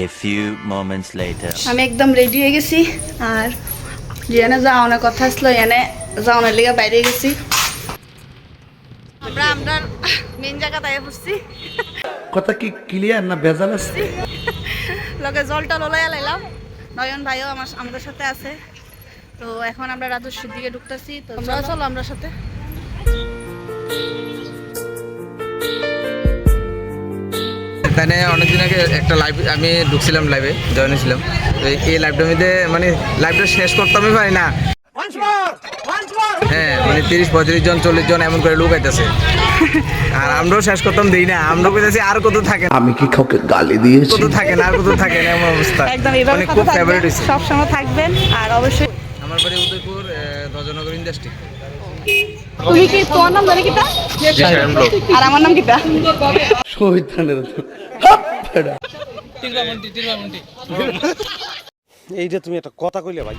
A few moments later. আমি একদম ready হয়ে গেছি আর যেখানে যাওয়ানোর কথা আসলো এনে যাওয়ানোর লেগে বাইরে গেছি আমরা মেন জায়গা তাই বসছি কথা কি ক্লিয়ার না ভেজাল আছে লগে জলটা লোলাইয়া লাইলাম নয়ন ভাইও আমাদের সাথে আছে তো এখন আমরা রাজস্বীর দিকে ঢুকতেছি তো চলো আমরা সাথে এখানে অনেকদিন আগে একটা লাইভ আমি ঢুকছিলাম, লাইভে জয়েন হয়েছিলাম। তো এই লাইভটার মধ্যে মানে লাইভটা শেষ করতামই পারি না। হ্যাঁ মানে 30-35 জন 40 জন এমন করে লোক আইতেছে আর আমরাও শেষ করতাম দিই না, আমরাও কইতেছি আর কত থাকে, আমি কি কাউকে গালি দিয়েছি? কত থাকে না, আর কত থাকে না, এমন অবস্থা। একদম এইভাবে মানে কথা খুব থাকবেন, ফেভারিট হইছে। সব সময় থাকবেন আর অবশ্যই আমার বাড়ি উদয়পুর, ধ্বজনগর ইন্ডাস্ট্রি। তুমি কি তোমার নাম জানি কিটা আর আমার নাম কিটা শহীদানের এইটা তুমি একটা কথা কইলে ভাই।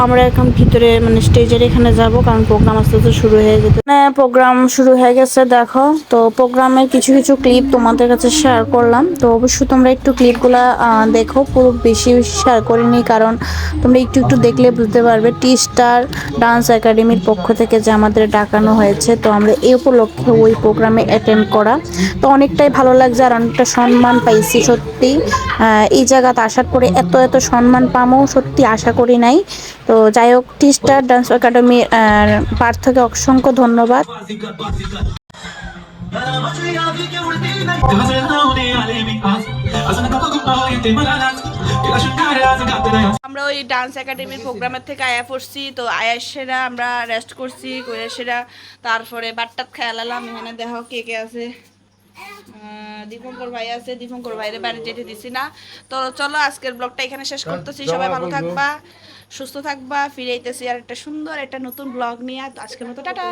আমরা এখন ভিতরে মানে স্টেজের এখানে যাব, কারণ প্রোগ্রাম আস্তে আস্তে শুরু হয়ে যেতে প্রোগ্রাম শুরু হয়ে গেছে। দেখো তো প্রোগ্রামের কিছু কিছু ক্লিপ তোমাদের কাছে শেয়ার করলাম, তো অবশ্যই তোমরা একটু ক্লিপগুলো দেখো, পুরো বেশি শেয়ার করিনি কারণ তোমরা একটু একটু দেখলে বুঝতে পারবে। টি স্টার ডান্স একাডেমির পক্ষ থেকে যে আমাদের ডাকানো হয়েছে, তো আমরা এই উপলক্ষে ওই প্রোগ্রামে অ্যাটেন্ড করা, তো অনেকটাই ভালো লাগছে আর অনেকটা সম্মান পাইছি সত্যি। এই জায়গাতে আসার পরে এত এত সম্মান পামো সত্যি আশা করি নাই। তো যাই হোক, টি স্টার ডান্স একাডেমি পার্থকে অসংখ্য ধন্যবাদ। আমরা ওই ডান্স একাডেমির প্রোগ্রামের থেকে আয়া পড়ছি, তো আয়াসেরা আমরা রেস্ট করছি, কৈরাসেরা তারপরে বাট্টাত খেয়ালাম। এখানে দেখো কে কে আছে, দীপঙ্কর ভাই আছে, দীপঙ্কর ভাইরে বাড়ি যেতে দিছি না। তো চলো আজকের ব্লগটা এখানে শেষ করতেছি, সবাই ভালো থাকবা, সুস্থ থাকবা, ফিরে আইতেছি আর একটা সুন্দর একটা নতুন ব্লগ নিয়ে। আজকের মতো টাটা।